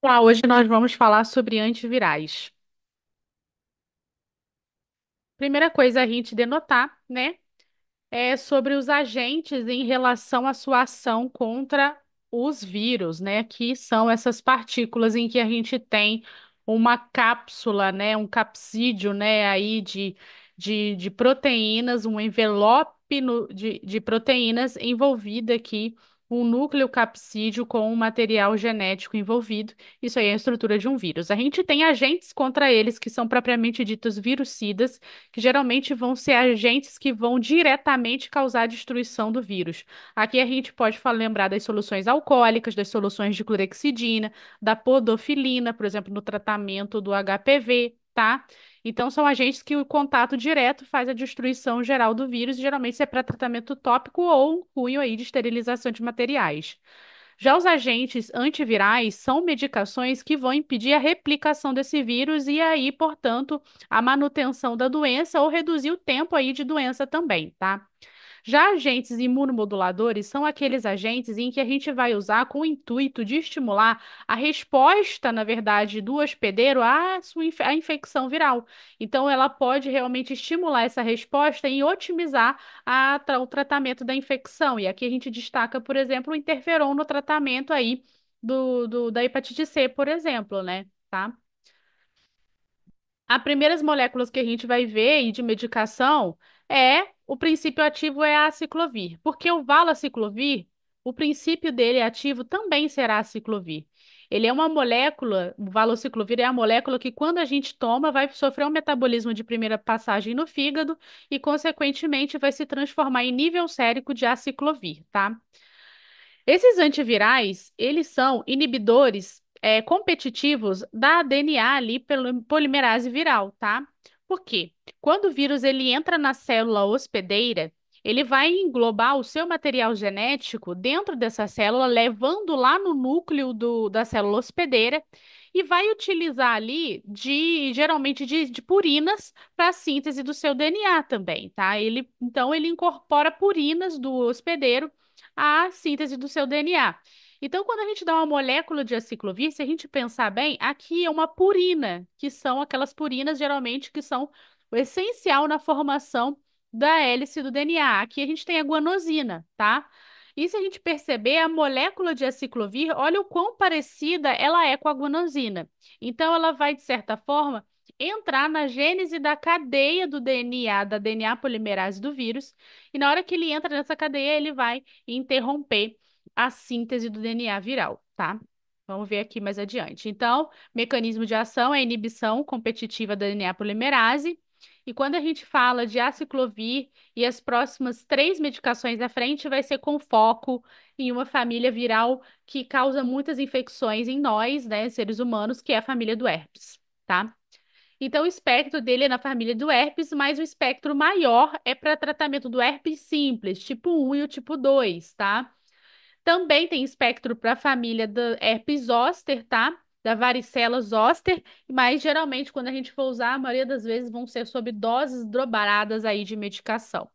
Hoje nós vamos falar sobre antivirais. Primeira coisa a gente denotar, né, é sobre os agentes em relação à sua ação contra os vírus, né, que são essas partículas em que a gente tem uma cápsula, né, um capsídeo, né, aí de proteínas, um envelope de proteínas envolvido aqui, um núcleo capsídeo com um material genético envolvido. Isso aí é a estrutura de um vírus. A gente tem agentes contra eles que são propriamente ditos virucidas, que geralmente vão ser agentes que vão diretamente causar a destruição do vírus. Aqui a gente pode lembrar das soluções alcoólicas, das soluções de clorexidina, da podofilina, por exemplo, no tratamento do HPV, tá? Então, são agentes que o contato direto faz a destruição geral do vírus, e geralmente isso é para tratamento tópico ou um cunho aí de esterilização de materiais. Já os agentes antivirais são medicações que vão impedir a replicação desse vírus e aí, portanto, a manutenção da doença ou reduzir o tempo aí de doença também, tá? Já agentes imunomoduladores são aqueles agentes em que a gente vai usar com o intuito de estimular a resposta, na verdade, do hospedeiro à infecção viral. Então, ela pode realmente estimular essa resposta e otimizar o tratamento da infecção. E aqui a gente destaca, por exemplo, o interferon no tratamento aí da hepatite C, por exemplo, né? Tá? As primeiras moléculas que a gente vai ver e de medicação o princípio ativo é a aciclovir, porque o valaciclovir, o princípio dele ativo também será aciclovir. Ele é uma molécula, o valaciclovir é a molécula que quando a gente toma vai sofrer um metabolismo de primeira passagem no fígado e consequentemente vai se transformar em nível sérico de aciclovir, tá? Esses antivirais, eles são inibidores competitivos da DNA ali pelo polimerase viral, tá? Por quê? Quando o vírus ele entra na célula hospedeira, ele vai englobar o seu material genético dentro dessa célula, levando lá no núcleo da célula hospedeira e vai utilizar ali geralmente de purinas para a síntese do seu DNA também, tá? Então ele incorpora purinas do hospedeiro a síntese do seu DNA. Então, quando a gente dá uma molécula de aciclovir, se a gente pensar bem, aqui é uma purina, que são aquelas purinas geralmente que são o essencial na formação da hélice do DNA. Aqui a gente tem a guanosina, tá? E se a gente perceber, a molécula de aciclovir, olha o quão parecida ela é com a guanosina. Então, ela vai, de certa forma, entrar na gênese da cadeia do DNA, da DNA polimerase do vírus, e na hora que ele entra nessa cadeia, ele vai interromper a síntese do DNA viral, tá? Vamos ver aqui mais adiante. Então, mecanismo de ação é a inibição competitiva da DNA polimerase. E quando a gente fala de aciclovir e as próximas três medicações à frente, vai ser com foco em uma família viral que causa muitas infecções em nós, né, seres humanos, que é a família do herpes, tá? Então, o espectro dele é na família do herpes, mas o espectro maior é para tratamento do herpes simples, tipo 1 e o tipo 2, tá? Também tem espectro para a família do herpes zoster, tá? Da varicela zoster, mas geralmente quando a gente for usar, a maioria das vezes vão ser sob doses drobradas aí de medicação.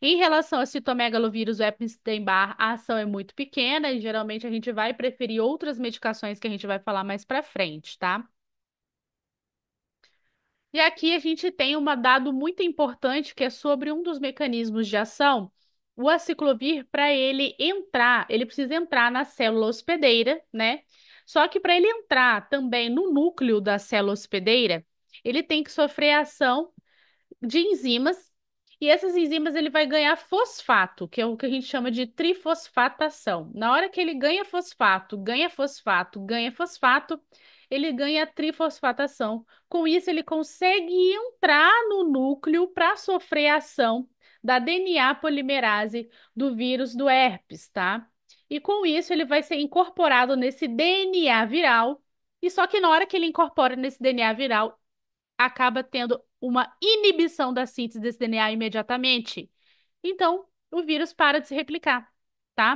Em relação ao citomegalovírus, o Epstein-Barr, a ação é muito pequena e geralmente a gente vai preferir outras medicações que a gente vai falar mais para frente, tá? E aqui a gente tem um dado muito importante que é sobre um dos mecanismos de ação. O aciclovir, para ele entrar, ele precisa entrar na célula hospedeira, né? Só que para ele entrar também no núcleo da célula hospedeira, ele tem que sofrer a ação de enzimas, e essas enzimas ele vai ganhar fosfato, que é o que a gente chama de trifosfatação. Na hora que ele ganha fosfato, ganha fosfato, ganha fosfato, ele ganha trifosfatação. Com isso, ele consegue entrar no núcleo para sofrer a ação da DNA polimerase do vírus do herpes, tá? E com isso, ele vai ser incorporado nesse DNA viral. E só que na hora que ele incorpora nesse DNA viral, acaba tendo uma inibição da síntese desse DNA imediatamente. Então, o vírus para de se replicar, tá?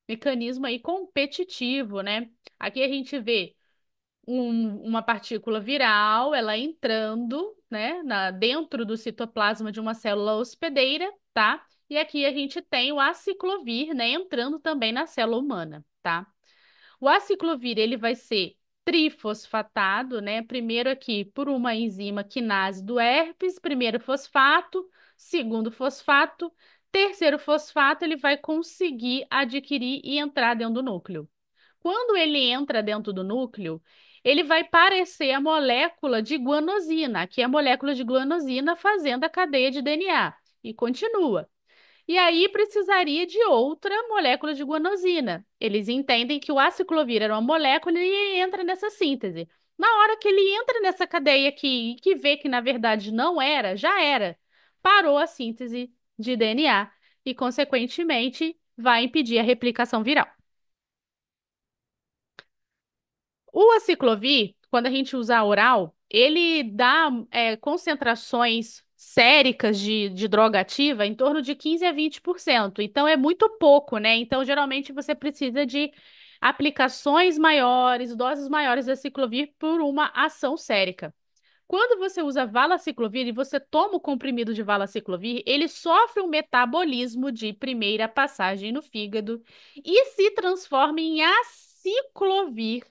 Mecanismo aí competitivo, né? Aqui a gente vê uma partícula viral, ela entrando, né, dentro do citoplasma de uma célula hospedeira, tá? E aqui a gente tem o aciclovir, né, entrando também na célula humana, tá? O aciclovir, ele vai ser trifosfatado, né? Primeiro aqui por uma enzima quinase do herpes, primeiro fosfato, segundo fosfato, terceiro fosfato, ele vai conseguir adquirir e entrar dentro do núcleo. Quando ele entra dentro do núcleo, ele vai parecer a molécula de guanosina, que é a molécula de guanosina fazendo a cadeia de DNA. E continua. E aí precisaria de outra molécula de guanosina. Eles entendem que o aciclovir era uma molécula e ele entra nessa síntese. Na hora que ele entra nessa cadeia aqui e que vê que na verdade não era, já era. Parou a síntese de DNA e, consequentemente, vai impedir a replicação viral. O aciclovir, quando a gente usa oral, ele dá concentrações séricas de droga ativa em torno de 15 a 20%. Então é muito pouco, né? Então, geralmente, você precisa de aplicações maiores, doses maiores de aciclovir por uma ação sérica. Quando você usa valaciclovir e você toma o comprimido de valaciclovir, ele sofre um metabolismo de primeira passagem no fígado e se transforma em aciclovir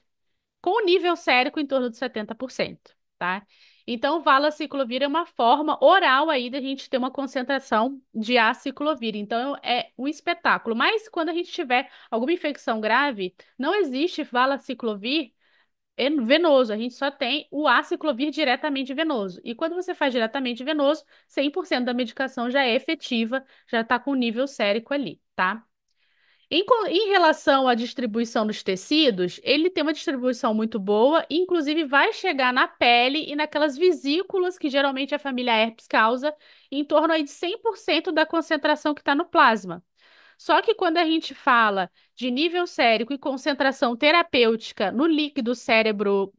com nível sérico em torno de 70%, tá? Então, valaciclovir é uma forma oral aí da gente ter uma concentração de aciclovir. Então, é um espetáculo. Mas quando a gente tiver alguma infecção grave, não existe valaciclovir venoso. A gente só tem o aciclovir diretamente venoso. E quando você faz diretamente venoso, 100% da medicação já é efetiva, já está com nível sérico ali, tá? Em relação à distribuição dos tecidos, ele tem uma distribuição muito boa, inclusive vai chegar na pele e naquelas vesículas que geralmente a família herpes causa, em torno aí de 100% da concentração que está no plasma. Só que quando a gente fala de nível sérico e concentração terapêutica no líquido cérebro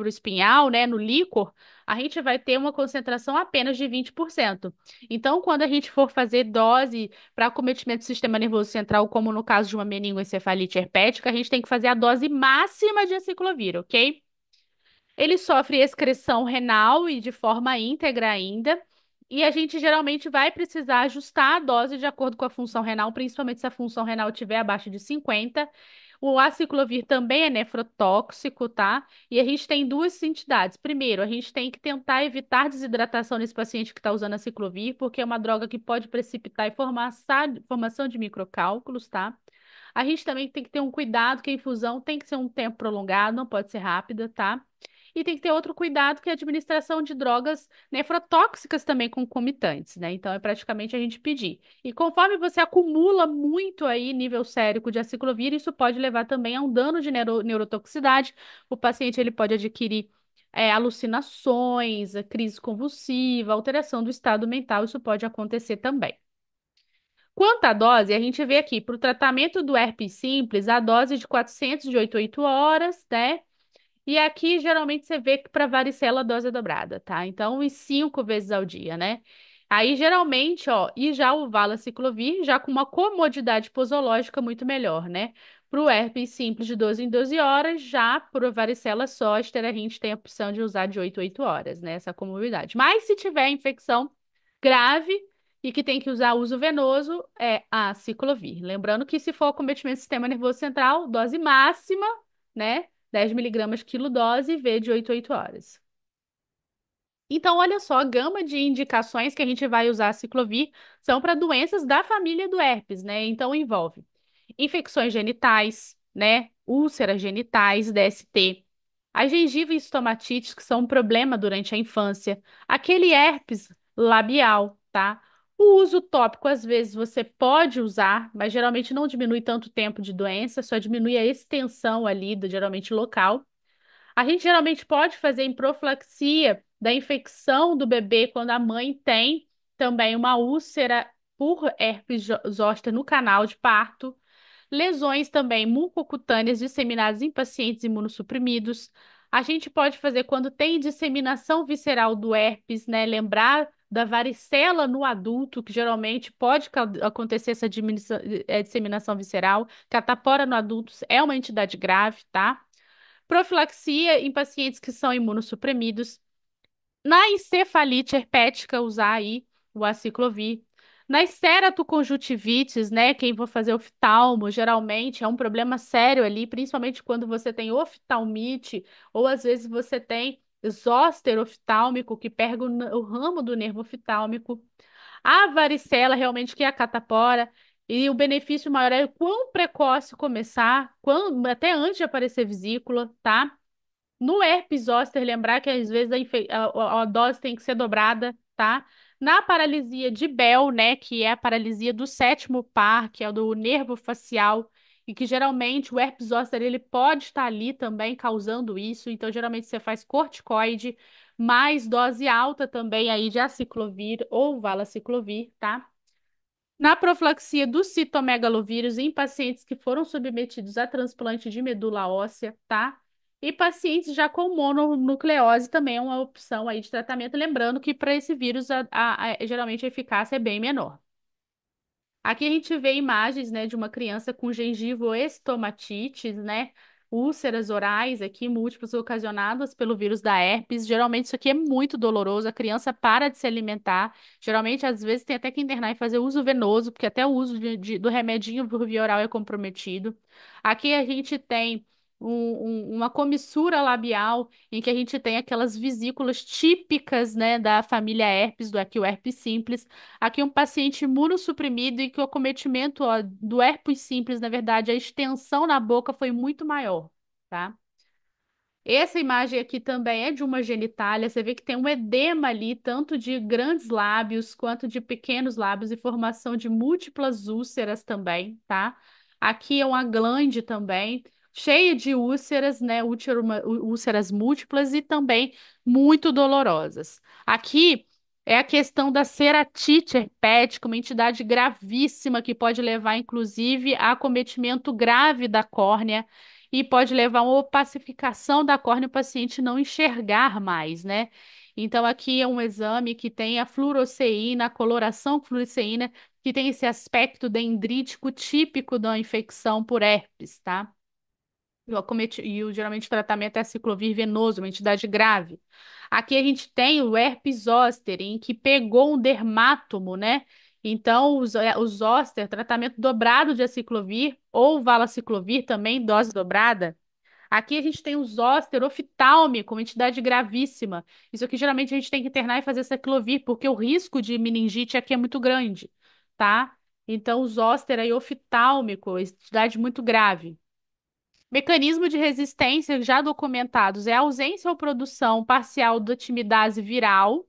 espinhal, né, no líquor, a gente vai ter uma concentração apenas de 20%. Então, quando a gente for fazer dose para acometimento do sistema nervoso central, como no caso de uma meningoencefalite herpética, a gente tem que fazer a dose máxima de aciclovir, ok? Ele sofre excreção renal e de forma íntegra ainda. E a gente geralmente vai precisar ajustar a dose de acordo com a função renal, principalmente se a função renal estiver abaixo de 50. O aciclovir também é nefrotóxico, tá? E a gente tem duas entidades. Primeiro, a gente tem que tentar evitar desidratação nesse paciente que está usando aciclovir, porque é uma droga que pode precipitar e formação de microcálculos, tá? A gente também tem que ter um cuidado que a infusão tem que ser um tempo prolongado, não pode ser rápida, tá? E tem que ter outro cuidado que é a administração de drogas nefrotóxicas também concomitantes, né? Então é praticamente a gente pedir. E conforme você acumula muito aí nível sérico de aciclovir, isso pode levar também a um dano de neurotoxicidade. O paciente ele pode adquirir alucinações, crise convulsiva, alteração do estado mental, isso pode acontecer também. Quanto à dose, a gente vê aqui, para o tratamento do herpes simples, a dose de 400 de 8 a 8 horas, né? E aqui, geralmente, você vê que para varicela a dose é dobrada, tá? Então, em 5 vezes ao dia, né? Aí, geralmente, ó, e já o valaciclovir, já com uma comodidade posológica muito melhor, né? Para o herpes simples de 12 em 12 horas, já para a varicela zoster, a gente tem a opção de usar de 8 a 8 horas, né? Essa comodidade. Mas se tiver infecção grave e que tem que usar uso venoso, é a aciclovir. Lembrando que se for acometimento do sistema nervoso central, dose máxima, né? 10 miligramas quilodose, V de 8 a 8 horas. Então, olha só, a gama de indicações que a gente vai usar a ciclovir são para doenças da família do herpes, né? Então, envolve infecções genitais, né? Úlceras genitais, DST, a gengiva e estomatites, que são um problema durante a infância, aquele herpes labial, tá? O uso tópico, às vezes, você pode usar, mas geralmente não diminui tanto o tempo de doença, só diminui a extensão ali, geralmente local. A gente geralmente pode fazer em profilaxia da infecção do bebê quando a mãe tem também uma úlcera por herpes zoster no canal de parto. Lesões também mucocutâneas disseminadas em pacientes imunossuprimidos. A gente pode fazer quando tem disseminação visceral do herpes, né? Lembrar da varicela no adulto, que geralmente pode acontecer essa disseminação visceral. Catapora no adulto é uma entidade grave, tá? Profilaxia em pacientes que são imunossuprimidos. Na encefalite herpética, usar aí o aciclovir. Nas ceratoconjuntivites, né, quem for fazer oftalmo, geralmente é um problema sério ali, principalmente quando você tem oftalmite, ou às vezes você tem zóster oftálmico, que pega o ramo do nervo oftálmico. A varicela, realmente, que é a catapora, e o benefício maior é o quão precoce começar, até antes de aparecer vesícula, tá? No herpes zoster, lembrar que às vezes a dose tem que ser dobrada, tá? Na paralisia de Bell, né, que é a paralisia do sétimo par, que é o do nervo facial, e que geralmente o herpes zoster ele pode estar ali também causando isso, então geralmente você faz corticoide, mais dose alta também aí de aciclovir ou valaciclovir, tá? Na profilaxia do citomegalovírus em pacientes que foram submetidos a transplante de medula óssea, tá? E pacientes já com mononucleose também é uma opção aí de tratamento. Lembrando que para esse vírus, geralmente a eficácia é bem menor. Aqui a gente vê imagens, né, de uma criança com gengivoestomatites, né, úlceras orais aqui, múltiplas ocasionadas pelo vírus da herpes. Geralmente isso aqui é muito doloroso, a criança para de se alimentar. Geralmente, às vezes, tem até que internar e fazer uso venoso, porque até o uso do remedinho por via oral é comprometido. Aqui a gente tem uma comissura labial, em que a gente tem aquelas vesículas típicas, né, da família herpes, do aqui o herpes simples. Aqui um paciente imunossuprimido e que o acometimento, ó, do herpes simples, na verdade, a extensão na boca foi muito maior, tá? Essa imagem aqui também é de uma genitália. Você vê que tem um edema ali, tanto de grandes lábios quanto de pequenos lábios, e formação de múltiplas úlceras também, tá? Aqui é uma glande também, cheia de úlceras, né? Úlceras múltiplas e também muito dolorosas. Aqui é a questão da ceratite herpética, uma entidade gravíssima que pode levar, inclusive, a acometimento grave da córnea e pode levar a uma opacificação da córnea, o paciente não enxergar mais, né? Então, aqui é um exame que tem a fluoresceína, a coloração fluoresceína, que tem esse aspecto dendrítico típico da infecção por herpes, tá? Geralmente o tratamento é ciclovir venoso, uma entidade grave. Aqui a gente tem o herpes zoster, em que pegou um dermátomo, né? Então, o zoster, tratamento dobrado de aciclovir ou valaciclovir, também dose dobrada. Aqui a gente tem o zoster oftálmico, uma entidade gravíssima. Isso aqui geralmente a gente tem que internar e fazer aciclovir, porque o risco de meningite aqui é muito grande, tá? Então, o zoster aí oftálmico, entidade muito grave. Mecanismo de resistência já documentados é a ausência ou produção parcial da timidase viral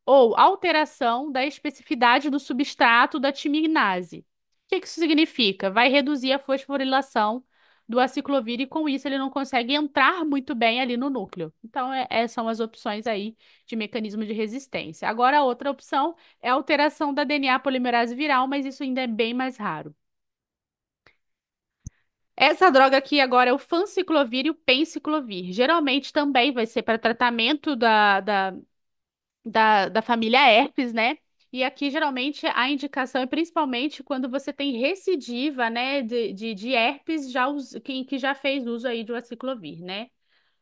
ou alteração da especificidade do substrato da timinase. O que que isso significa? Vai reduzir a fosforilação do aciclovir e com isso ele não consegue entrar muito bem ali no núcleo. Então, são as opções aí de mecanismo de resistência. Agora, a outra opção é a alteração da DNA polimerase viral, mas isso ainda é bem mais raro. Essa droga aqui agora é o fanciclovir e o penciclovir. Geralmente também vai ser para tratamento da família herpes, né? E aqui geralmente a indicação é principalmente quando você tem recidiva, né, de herpes que já fez uso aí do aciclovir, né?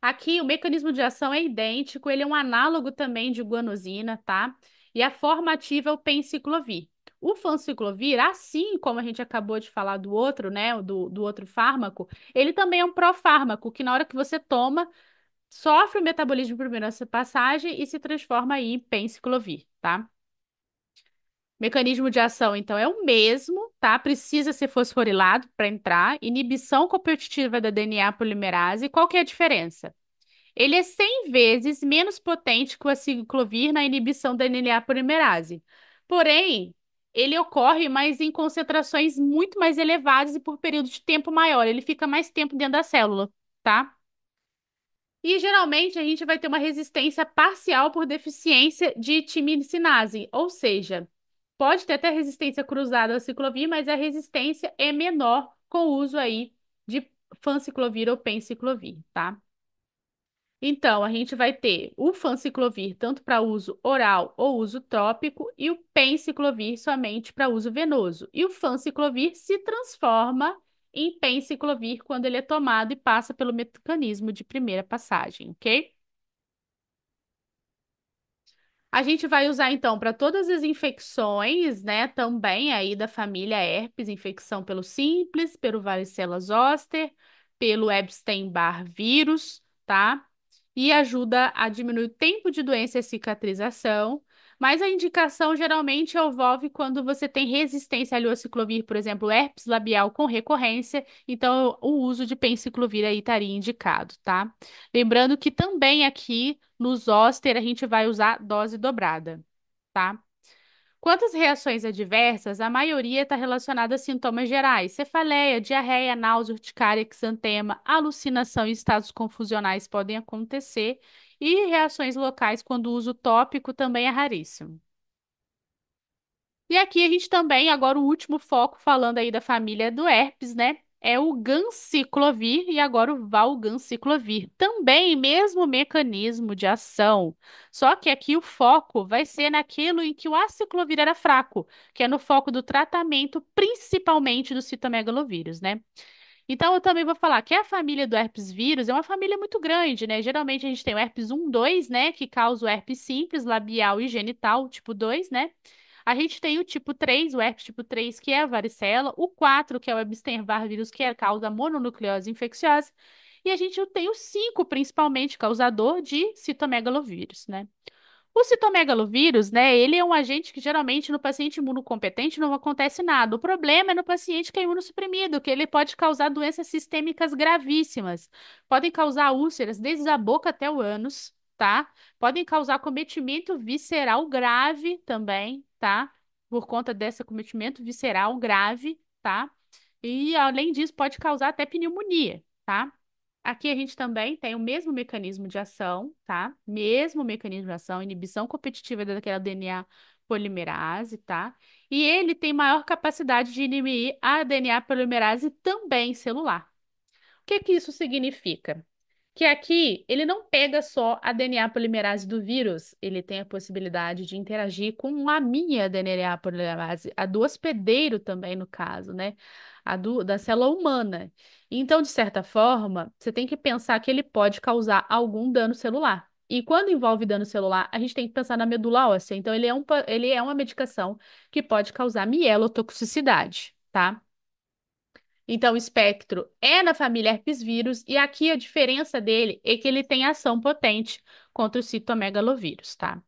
Aqui o mecanismo de ação é idêntico, ele é um análogo também de guanosina, tá? E a forma ativa é o penciclovir. O fanciclovir, assim como a gente acabou de falar do outro, né, do outro fármaco, ele também é um profármaco, que na hora que você toma, sofre o metabolismo de primeira passagem e se transforma aí em penciclovir, tá? Mecanismo de ação, então, é o mesmo, tá? Precisa ser fosforilado para entrar. Inibição competitiva da DNA polimerase. Qual que é a diferença? Ele é 100 vezes menos potente que o aciclovir na inibição da DNA polimerase. Porém, ele ocorre mais em concentrações muito mais elevadas e por período de tempo maior. Ele fica mais tempo dentro da célula, tá? E geralmente a gente vai ter uma resistência parcial por deficiência de timincinase, ou seja, pode ter até resistência cruzada ao ciclovir, mas a resistência é menor com o uso aí de fanciclovir ou penciclovir, tá? Então, a gente vai ter o fanciclovir tanto para uso oral ou uso tópico e o penciclovir somente para uso venoso. E o fanciclovir se transforma em penciclovir quando ele é tomado e passa pelo mecanismo de primeira passagem, ok? A gente vai usar então para todas as infecções, né? Também aí da família herpes, infecção pelo simples, pelo varicela zoster, pelo Epstein-Barr vírus, tá? E ajuda a diminuir o tempo de doença e cicatrização. Mas a indicação geralmente envolve quando você tem resistência à aciclovir, por exemplo, herpes labial com recorrência, então o uso de penciclovir aí estaria indicado, tá? Lembrando que também aqui no zoster a gente vai usar dose dobrada, tá? Quanto às reações adversas, a maioria está relacionada a sintomas gerais: cefaleia, diarreia, náusea, urticária, exantema, alucinação e estados confusionais podem acontecer, e reações locais quando o uso tópico também é raríssimo. E aqui a gente também, agora o último foco, falando aí da família do herpes, né? É o ganciclovir e agora o valganciclovir. Também mesmo mecanismo de ação. Só que aqui o foco vai ser naquilo em que o aciclovir era fraco, que é no foco do tratamento, principalmente do citomegalovírus, né? Então eu também vou falar que a família do herpes vírus é uma família muito grande, né? Geralmente a gente tem o herpes 1, 2, né? Que causa o herpes simples, labial e genital, tipo 2, né? A gente tem o tipo 3, o herpes tipo 3, que é a varicela, o 4, que é o Epstein-Barr vírus, que é a causa mononucleose infecciosa, e a gente tem o 5, principalmente, causador de citomegalovírus, né? O citomegalovírus, né, ele é um agente que geralmente no paciente imunocompetente não acontece nada. O problema é no paciente que é imunossuprimido, que ele pode causar doenças sistêmicas gravíssimas. Podem causar úlceras desde a boca até o ânus, tá? Podem causar cometimento visceral grave também, tá? Por conta desse cometimento visceral grave, tá? E além disso, pode causar até pneumonia, tá? Aqui a gente também tem o mesmo mecanismo de ação, tá? Mesmo mecanismo de ação, inibição competitiva daquela DNA polimerase, tá? E ele tem maior capacidade de inibir a DNA polimerase também celular. O que que isso significa? Que aqui ele não pega só a DNA polimerase do vírus, ele tem a possibilidade de interagir com a minha DNA polimerase, a do hospedeiro também, no caso, né? Da célula humana. Então, de certa forma, você tem que pensar que ele pode causar algum dano celular. E quando envolve dano celular, a gente tem que pensar na medula óssea. Então, ele é uma medicação que pode causar mielotoxicidade, tá? Então, o espectro é na família herpes vírus, e aqui a diferença dele é que ele tem ação potente contra o citomegalovírus, tá?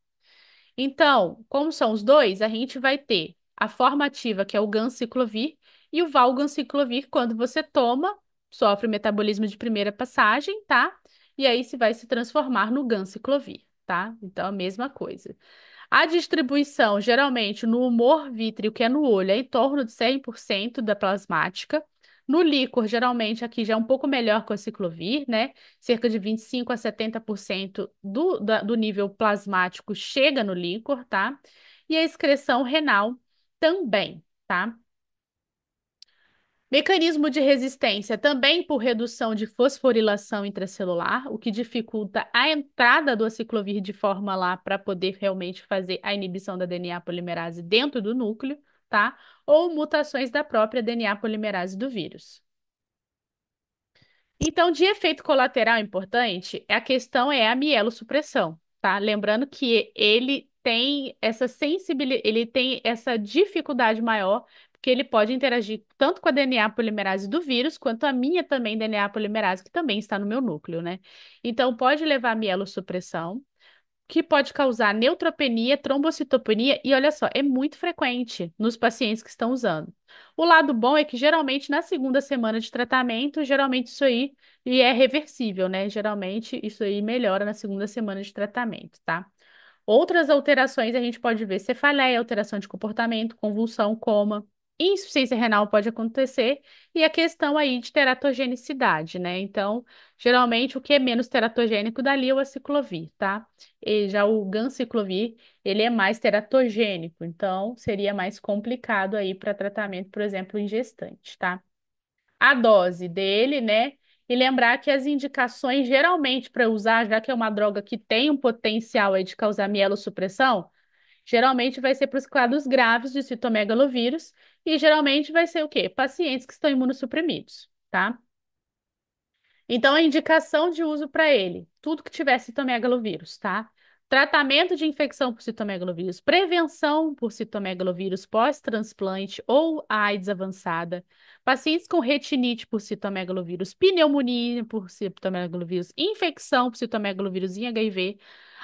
Então, como são os dois, a gente vai ter a forma ativa, que é o ganciclovir, e o valganciclovir, quando você toma, sofre o metabolismo de primeira passagem, tá? E aí se vai se transformar no ganciclovir, tá? Então, a mesma coisa. A distribuição, geralmente, no humor vítreo, que é no olho, é em torno de 100% da plasmática. No líquor, geralmente, aqui já é um pouco melhor com a ciclovir, né? Cerca de 25 a 70% do nível plasmático chega no líquor, tá? E a excreção renal também, tá? Mecanismo de resistência também por redução de fosforilação intracelular, o que dificulta a entrada do aciclovir de forma lá para poder realmente fazer a inibição da DNA polimerase dentro do núcleo, tá? Ou mutações da própria DNA polimerase do vírus. Então, de efeito colateral importante, a questão é a mielossupressão, tá? Lembrando que ele tem essa sensibilidade, ele tem essa dificuldade maior, porque ele pode interagir tanto com a DNA polimerase do vírus, quanto a minha também DNA polimerase, que também está no meu núcleo, né? Então, pode levar a mielossupressão, que pode causar neutropenia, trombocitopenia, e olha só, é muito frequente nos pacientes que estão usando. O lado bom é que geralmente na segunda semana de tratamento, geralmente isso aí e é reversível, né? Geralmente isso aí melhora na segunda semana de tratamento, tá? Outras alterações a gente pode ver cefaleia, alteração de comportamento, convulsão, coma, insuficiência renal pode acontecer, e a questão aí de teratogenicidade, né? Então, geralmente o que é menos teratogênico dali é o aciclovir, tá? E já o ganciclovir, ele é mais teratogênico, então seria mais complicado aí para tratamento, por exemplo, em gestante, tá? A dose dele, né? E lembrar que as indicações, geralmente, para usar, já que é uma droga que tem um potencial aí de causar mielossupressão, geralmente vai ser para os quadros graves de citomegalovírus e geralmente vai ser o quê? Pacientes que estão imunossuprimidos, tá? Então, a indicação de uso para ele, tudo que tiver citomegalovírus, tá? Tratamento de infecção por citomegalovírus, prevenção por citomegalovírus pós-transplante ou AIDS avançada, pacientes com retinite por citomegalovírus, pneumonia por citomegalovírus, infecção por citomegalovírus em HIV,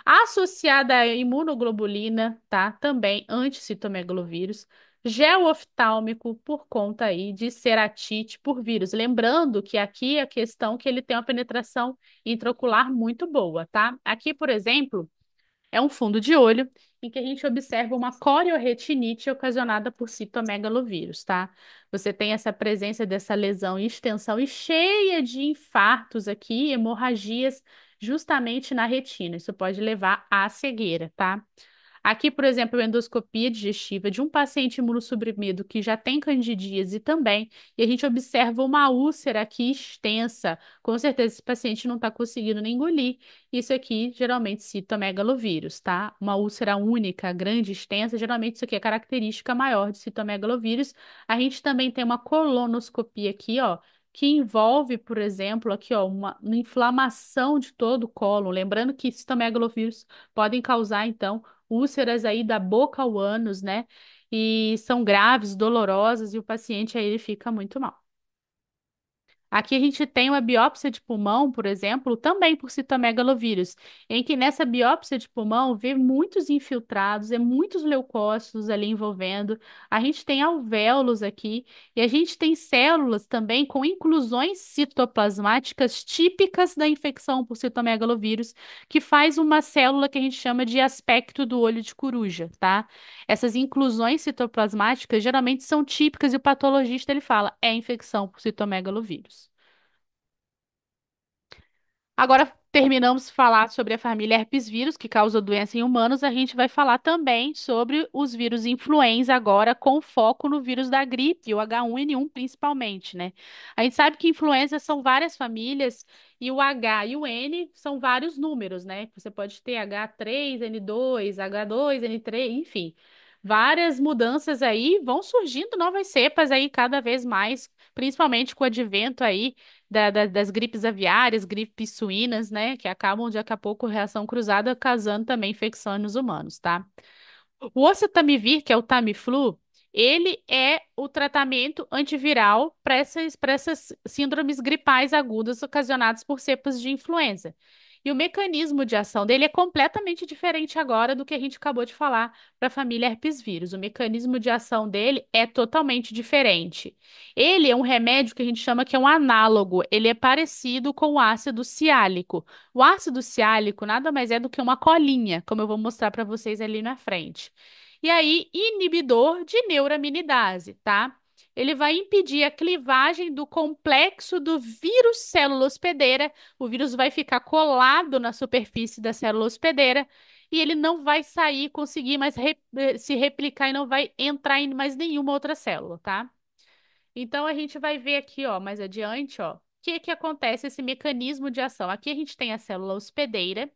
associada à imunoglobulina, tá? Também anti-citomegalovírus, gel oftálmico por conta aí de ceratite por vírus. Lembrando que aqui a questão é que ele tem uma penetração intraocular muito boa, tá? Aqui, por exemplo, é um fundo de olho em que a gente observa uma corioretinite ocasionada por citomegalovírus, tá? Você tem essa presença dessa lesão em extensão e cheia de infartos aqui, hemorragias justamente na retina. Isso pode levar à cegueira, tá? Aqui, por exemplo, a endoscopia digestiva de um paciente imunossuprimido que já tem candidíase também, e a gente observa uma úlcera aqui extensa. Com certeza, esse paciente não está conseguindo nem engolir. Isso aqui, geralmente, citomegalovírus, tá? Uma úlcera única, grande, extensa, geralmente isso aqui é característica maior de citomegalovírus. A gente também tem uma colonoscopia aqui, ó, que envolve, por exemplo, aqui, ó, uma inflamação de todo o cólon. Lembrando que citomegalovírus podem causar, então, úlceras aí da boca ao ânus, né? E são graves, dolorosas, e o paciente aí ele fica muito mal. Aqui a gente tem uma biópsia de pulmão, por exemplo, também por citomegalovírus, em que nessa biópsia de pulmão vê muitos infiltrados, é muitos leucócitos ali envolvendo. A gente tem alvéolos aqui e a gente tem células também com inclusões citoplasmáticas típicas da infecção por citomegalovírus, que faz uma célula que a gente chama de aspecto do olho de coruja, tá? Essas inclusões citoplasmáticas geralmente são típicas e o patologista ele fala, é infecção por citomegalovírus. Agora terminamos de falar sobre a família herpes vírus, que causa doença em humanos. A gente vai falar também sobre os vírus influenza agora, com foco no vírus da gripe, o H1N1 principalmente, né? A gente sabe que influenza são várias famílias e o H e o N são vários números, né? Você pode ter H3N2, H2N3, enfim. Várias mudanças aí, vão surgindo novas cepas aí cada vez mais, principalmente com o advento aí das gripes aviárias, gripes suínas, né? Que acabam daqui a pouco reação cruzada, causando também infecção nos humanos, tá? O oseltamivir, que é o Tamiflu, ele é o tratamento antiviral para essas síndromes gripais agudas ocasionadas por cepas de influenza. E o mecanismo de ação dele é completamente diferente agora do que a gente acabou de falar para a família herpes vírus. O mecanismo de ação dele é totalmente diferente. Ele é um remédio que a gente chama que é um análogo. Ele é parecido com o ácido ciálico. O ácido ciálico nada mais é do que uma colinha, como eu vou mostrar para vocês ali na frente. E aí, inibidor de neuraminidase, tá? Ele vai impedir a clivagem do complexo do vírus célula hospedeira. O vírus vai ficar colado na superfície da célula hospedeira e ele não vai sair, conseguir mais se replicar e não vai entrar em mais nenhuma outra célula, tá? Então a gente vai ver aqui, ó, mais adiante, ó, o que que acontece esse mecanismo de ação. Aqui a gente tem a célula hospedeira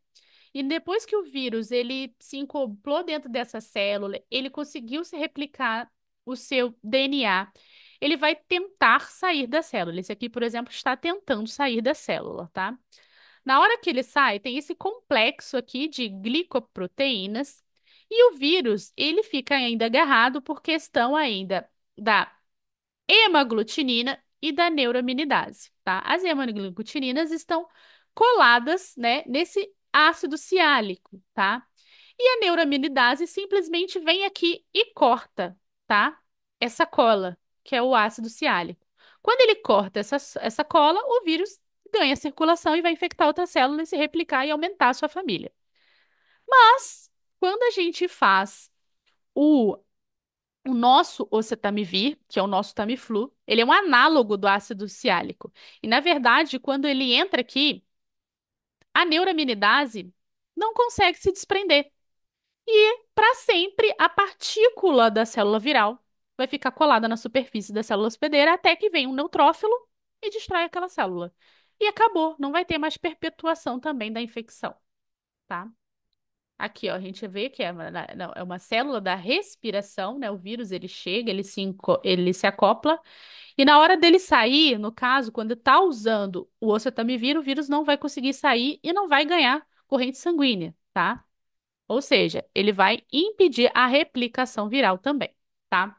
e depois que o vírus ele se acoplou dentro dessa célula, ele conseguiu se replicar o seu DNA. Ele vai tentar sair da célula. Esse aqui, por exemplo, está tentando sair da célula, tá? Na hora que ele sai, tem esse complexo aqui de glicoproteínas e o vírus, ele fica ainda agarrado por questão ainda da hemaglutinina e da neuraminidase, tá? As hemaglutininas estão coladas, né, nesse ácido ciálico, tá? E a neuraminidase simplesmente vem aqui e corta, tá? Essa cola, que é o ácido ciálico. Quando ele corta essa cola, o vírus ganha circulação e vai infectar outra célula e se replicar e aumentar a sua família. Mas, quando a gente faz o o nosso oseltamivir, que é o nosso Tamiflu, ele é um análogo do ácido ciálico. E, na verdade, quando ele entra aqui, a neuraminidase não consegue se desprender. E, para sempre, a partícula da célula viral vai ficar colada na superfície da célula hospedeira até que vem um neutrófilo e destrói aquela célula. E acabou, não vai ter mais perpetuação também da infecção, tá? Aqui, ó, a gente vê que é não, é uma célula da respiração, né? O vírus, ele chega, ele se acopla, e na hora dele sair, no caso, quando está usando o oseltamivir, o vírus não vai conseguir sair e não vai ganhar corrente sanguínea, tá? Ou seja, ele vai impedir a replicação viral também, tá?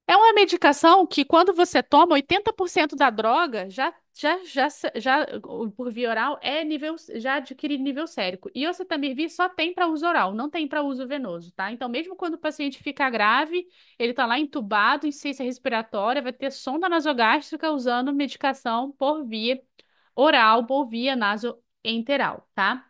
É uma medicação que, quando você toma, 80% da droga por via oral é nível, já adquire nível sérico. E o oseltamivir só tem para uso oral, não tem para uso venoso, tá? Então, mesmo quando o paciente fica grave, ele está lá entubado, insuficiência respiratória, vai ter sonda nasogástrica usando medicação por via oral, por via nasoenteral, tá?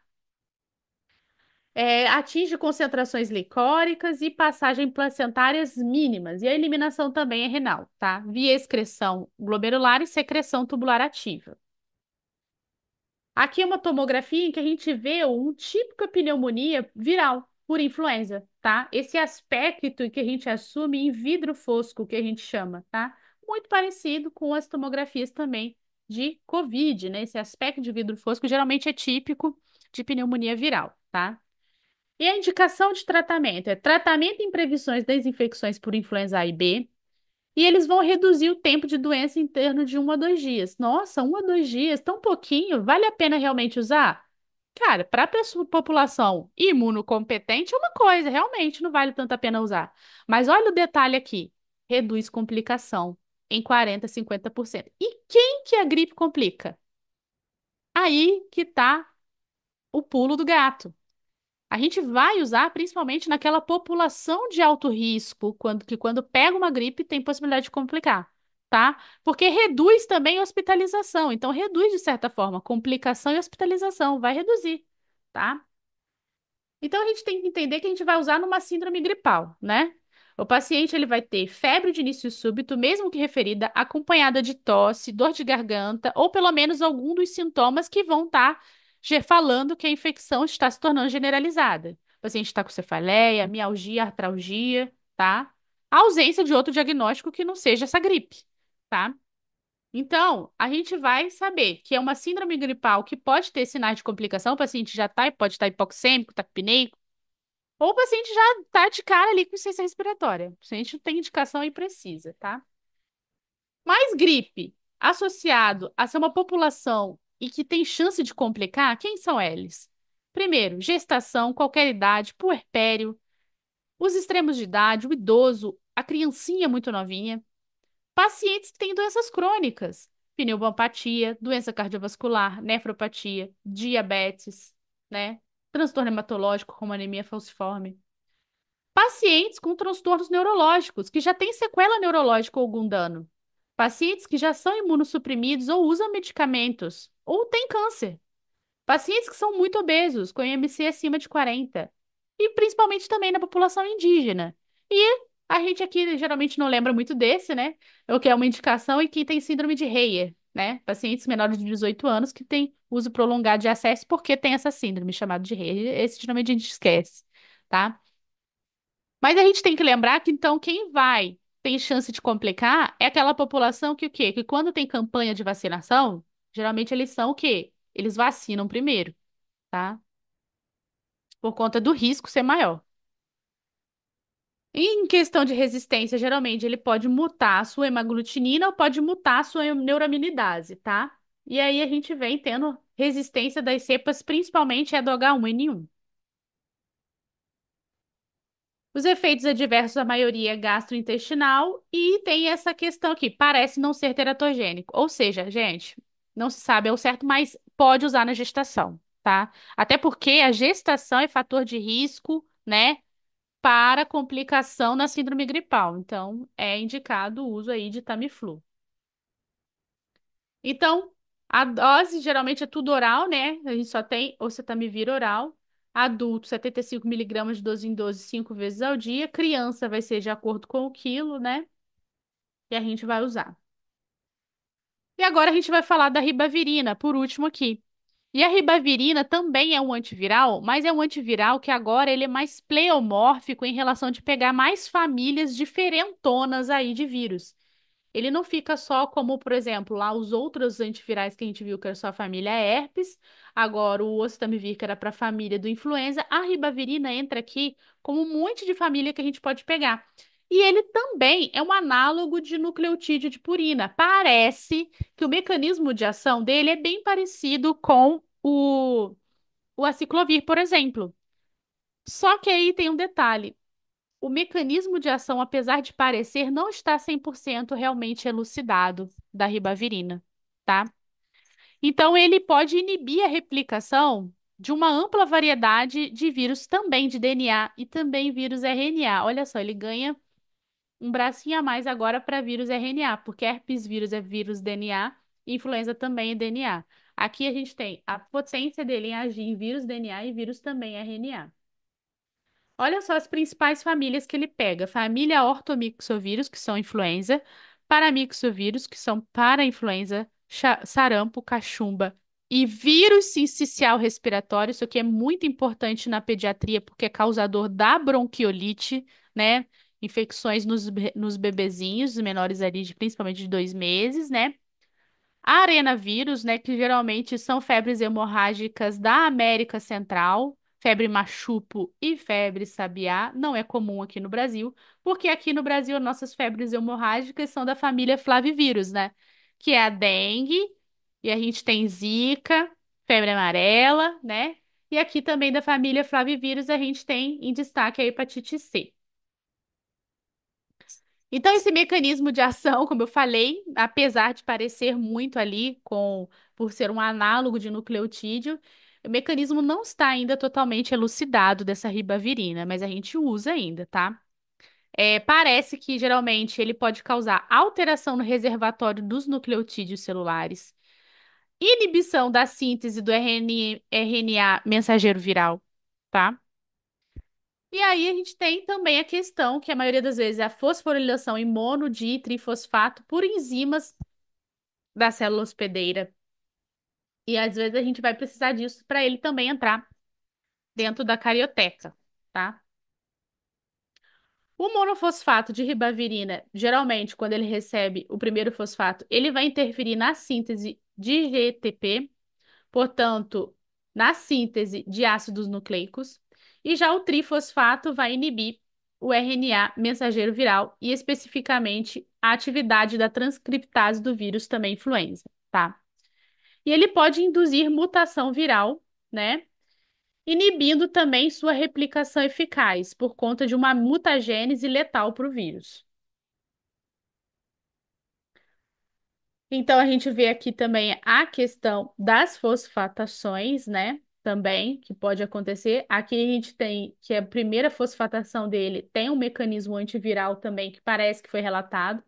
Atinge concentrações glicóricas e passagem placentárias mínimas. E a eliminação também é renal, tá? Via excreção glomerular e secreção tubular ativa. Aqui é uma tomografia em que a gente vê um típico pneumonia viral por influenza, tá? Esse aspecto que a gente assume em vidro fosco, que a gente chama, tá? Muito parecido com as tomografias também de COVID, né? Esse aspecto de vidro fosco geralmente é típico de pneumonia viral, tá? E a indicação de tratamento é tratamento em prevenções das infecções por influenza A e B, e eles vão reduzir o tempo de doença em torno de 1 a 2 dias. Nossa, 1 a 2 dias, tão pouquinho, vale a pena realmente usar? Cara, para a população imunocompetente é uma coisa, realmente não vale tanto a pena usar. Mas olha o detalhe aqui: reduz complicação em 40, 50%. E quem que a gripe complica? Aí que tá o pulo do gato. A gente vai usar principalmente naquela população de alto risco, quando pega uma gripe tem possibilidade de complicar, tá? Porque reduz também a hospitalização. Então, reduz, de certa forma, complicação e hospitalização, vai reduzir, tá? Então, a gente tem que entender que a gente vai usar numa síndrome gripal, né? O paciente ele vai ter febre de início súbito, mesmo que referida, acompanhada de tosse, dor de garganta, ou pelo menos algum dos sintomas que vão estar falando que a infecção está se tornando generalizada. O paciente está com cefaleia, mialgia, artralgia, tá? A ausência de outro diagnóstico que não seja essa gripe, tá? Então, a gente vai saber que é uma síndrome gripal que pode ter sinais de complicação, o paciente já tá, pode estar hipoxêmico, taquipneico, ou o paciente já tá de cara ali com insuficiência respiratória. O paciente não tem indicação e precisa, tá? Mas gripe, associado a ser uma população e que tem chance de complicar, quem são eles? Primeiro, gestação, qualquer idade, puerpério, os extremos de idade, o idoso, a criancinha muito novinha. Pacientes que têm doenças crônicas, pneumopatia, doença cardiovascular, nefropatia, diabetes, né? Transtorno hematológico, como anemia falciforme. Pacientes com transtornos neurológicos, que já têm sequela neurológica ou algum dano. Pacientes que já são imunossuprimidos ou usam medicamentos, ou têm câncer. Pacientes que são muito obesos, com IMC acima de 40. E principalmente também na população indígena. E a gente aqui geralmente não lembra muito desse, né? O que é uma indicação e quem tem síndrome de Reyer, né? Pacientes menores de 18 anos que têm uso prolongado de acesso porque tem essa síndrome chamada de Reyer. Esse geralmente a gente esquece, tá? Mas a gente tem que lembrar que, então, quem vai tem chance de complicar é aquela população que o quê? Que quando tem campanha de vacinação, geralmente eles são o quê? Eles vacinam primeiro, tá? Por conta do risco ser maior. E em questão de resistência, geralmente ele pode mutar a sua hemaglutinina ou pode mutar a sua neuraminidase, tá? E aí a gente vem tendo resistência das cepas, principalmente a do H1N1. Os efeitos adversos, a maioria é gastrointestinal e tem essa questão aqui, parece não ser teratogênico. Ou seja, gente, não se sabe ao certo, mas pode usar na gestação, tá? Até porque a gestação é fator de risco, né, para complicação na síndrome gripal. Então, é indicado o uso aí de Tamiflu. Então, a dose geralmente é tudo oral, né? A gente só tem oseltamivir oral. Adulto, 75 miligramas de 12 em 12, 5 vezes ao dia. Criança vai ser de acordo com o quilo, né? E a gente vai usar. E agora a gente vai falar da ribavirina, por último aqui. E a ribavirina também é um antiviral, mas é um antiviral que agora ele é mais pleomórfico em relação de pegar mais famílias diferentonas aí de vírus. Ele não fica só como, por exemplo, lá os outros antivirais que a gente viu que era só a família herpes, agora o oseltamivir que era para a família do influenza, a ribavirina entra aqui como um monte de família que a gente pode pegar. E ele também é um análogo de nucleotídeo de purina. Parece que o mecanismo de ação dele é bem parecido com o aciclovir, por exemplo. Só que aí tem um detalhe. O mecanismo de ação, apesar de parecer, não está 100% realmente elucidado da ribavirina, tá? Então, ele pode inibir a replicação de uma ampla variedade de vírus, também de DNA e também vírus RNA. Olha só, ele ganha um bracinho a mais agora para vírus RNA, porque herpes vírus é vírus DNA, influenza também é DNA. Aqui a gente tem a potência dele em agir em vírus DNA e vírus também RNA. Olha só as principais famílias que ele pega. Família Ortomixovírus, que são influenza, Paramixovírus, que são para-influenza, sarampo, cachumba e vírus sincicial respiratório. Isso aqui é muito importante na pediatria porque é causador da bronquiolite, né? Infecções nos bebezinhos, os menores ali, principalmente de 2 meses, né? Arenavírus, né, que geralmente são febres hemorrágicas da América Central, febre machupo e febre sabiá, não é comum aqui no Brasil, porque aqui no Brasil nossas febres hemorrágicas são da família flavivírus, né, que é a dengue, e a gente tem zika, febre amarela, né, e aqui também da família flavivírus a gente tem em destaque a hepatite C. Então, esse mecanismo de ação, como eu falei, apesar de parecer muito ali por ser um análogo de nucleotídeo, o mecanismo não está ainda totalmente elucidado dessa ribavirina, mas a gente usa ainda, tá? Parece que geralmente ele pode causar alteração no reservatório dos nucleotídeos celulares, inibição da síntese do RNA mensageiro viral, tá? E aí a gente tem também a questão que a maioria das vezes é a fosforilação em monoditrifosfato por enzimas da célula hospedeira. E às vezes a gente vai precisar disso para ele também entrar dentro da carioteca, tá? O monofosfato de ribavirina, geralmente, quando ele recebe o primeiro fosfato, ele vai interferir na síntese de GTP, portanto, na síntese de ácidos nucleicos, e já o trifosfato vai inibir o RNA mensageiro viral e especificamente a atividade da transcriptase do vírus também influenza, tá? E ele pode induzir mutação viral, né? Inibindo também sua replicação eficaz por conta de uma mutagênese letal para o vírus. Então, a gente vê aqui também a questão das fosfatações, né? Também, que pode acontecer. Aqui a gente tem que a primeira fosfatação dele tem um mecanismo antiviral também, que parece que foi relatado.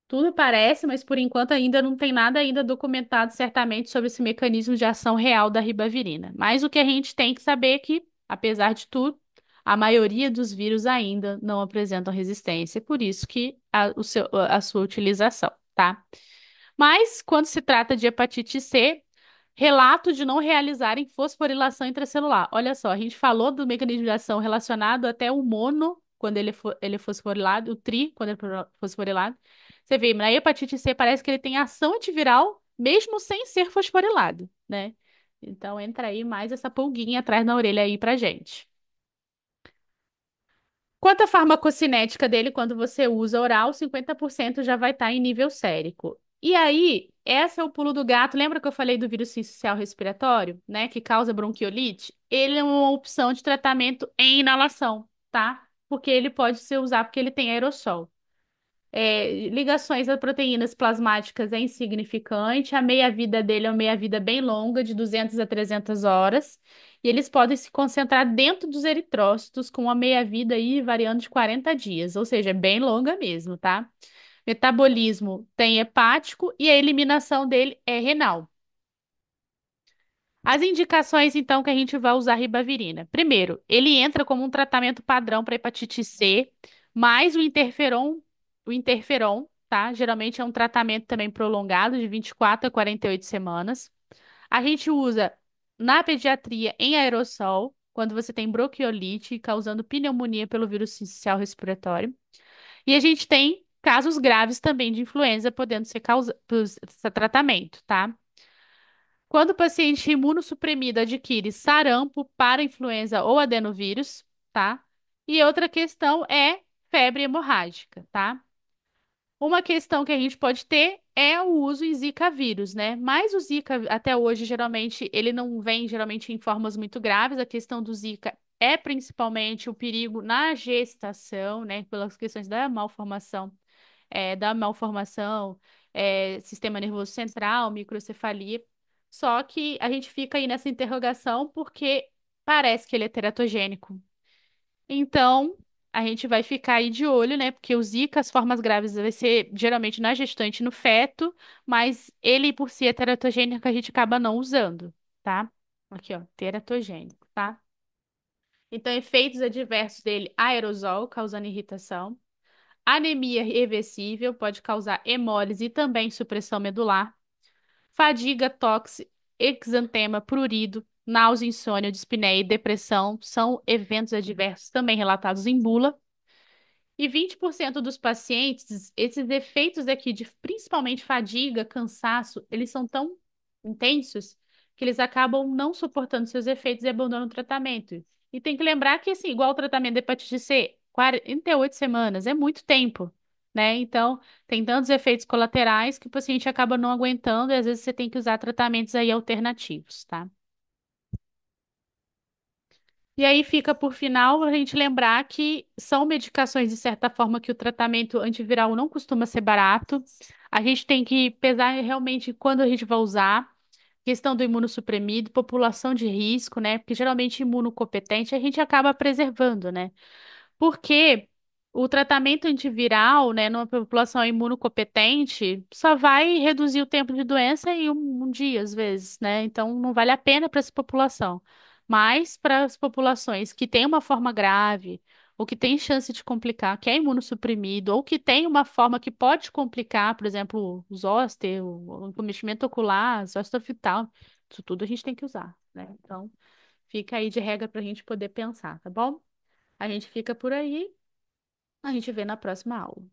Tudo parece, mas por enquanto ainda não tem nada ainda documentado certamente sobre esse mecanismo de ação real da ribavirina. Mas o que a gente tem que saber é que, apesar de tudo, a maioria dos vírus ainda não apresentam resistência, por isso que a sua utilização, tá? Mas, quando se trata de hepatite C, relato de não realizarem fosforilação intracelular. Olha só, a gente falou do mecanismo de ação relacionado até o mono, quando ele é fosforilado, o tri, quando ele é fosforilado. Você vê, na hepatite C parece que ele tem ação antiviral, mesmo sem ser fosforilado, né? Então entra aí mais essa pulguinha atrás na orelha aí pra gente. Quanto à farmacocinética dele, quando você usa oral, 50% já vai estar em nível sérico. E aí, esse é o pulo do gato. Lembra que eu falei do vírus sincicial respiratório, né, que causa bronquiolite? Ele é uma opção de tratamento em inalação, tá? Porque ele pode ser usado porque ele tem aerossol. Ligações a proteínas plasmáticas é insignificante. A meia-vida dele é uma meia-vida bem longa, de 200 a 300 horas. E eles podem se concentrar dentro dos eritrócitos, com uma meia-vida aí variando de 40 dias, ou seja, é bem longa mesmo, tá? Metabolismo tem hepático e a eliminação dele é renal. As indicações, então, que a gente vai usar ribavirina. Primeiro, ele entra como um tratamento padrão para hepatite C, mais o interferon, tá? Geralmente é um tratamento também prolongado, de 24 a 48 semanas. A gente usa na pediatria em aerossol, quando você tem bronquiolite causando pneumonia pelo vírus sincicial respiratório. E a gente tem casos graves também de influenza podendo ser causa por esse tratamento, tá? Quando o paciente imunossuprimido adquire sarampo, para-influenza ou adenovírus, tá? E outra questão é febre hemorrágica, tá? Uma questão que a gente pode ter é o uso em Zika vírus, né? Mas o Zika, até hoje, geralmente, ele não vem geralmente em formas muito graves. A questão do Zika é principalmente o perigo na gestação, né? Pelas questões da malformação, sistema nervoso central, microcefalia. Só que a gente fica aí nessa interrogação porque parece que ele é teratogênico. Então, a gente vai ficar aí de olho, né? Porque o Zika, as formas graves, vai ser geralmente na gestante, e no feto, mas ele por si é teratogênico, a gente acaba não usando, tá? Aqui, ó, teratogênico, tá? Então, efeitos adversos dele, aerosol, causando irritação. Anemia reversível, pode causar hemólise e também supressão medular. Fadiga, tosse, exantema, prurido, náusea, insônia, dispneia e depressão são eventos adversos também relatados em bula. E 20% dos pacientes, esses efeitos aqui de principalmente fadiga, cansaço, eles são tão intensos que eles acabam não suportando seus efeitos e abandonam o tratamento. E tem que lembrar que, assim, igual o tratamento da hepatite C, 48 semanas é muito tempo, né? Então, tem tantos efeitos colaterais que o paciente acaba não aguentando e às vezes você tem que usar tratamentos aí alternativos, tá? E aí fica por final a gente lembrar que são medicações, de certa forma, que o tratamento antiviral não costuma ser barato. A gente tem que pesar realmente quando a gente vai usar. Questão do imunossuprimido, população de risco, né? Porque geralmente imunocompetente a gente acaba preservando, né? Porque o tratamento antiviral, né, numa população imunocompetente, só vai reduzir o tempo de doença em um dia, às vezes, né? Então, não vale a pena para essa população. Mas para as populações que têm uma forma grave, ou que tem chance de complicar, que é imunossuprimido, ou que tem uma forma que pode complicar, por exemplo, os zoster, o acometimento ocular, zoster oftalmo, isso tudo a gente tem que usar, né? Então, fica aí de regra para a gente poder pensar, tá bom? A gente fica por aí. A gente vê na próxima aula.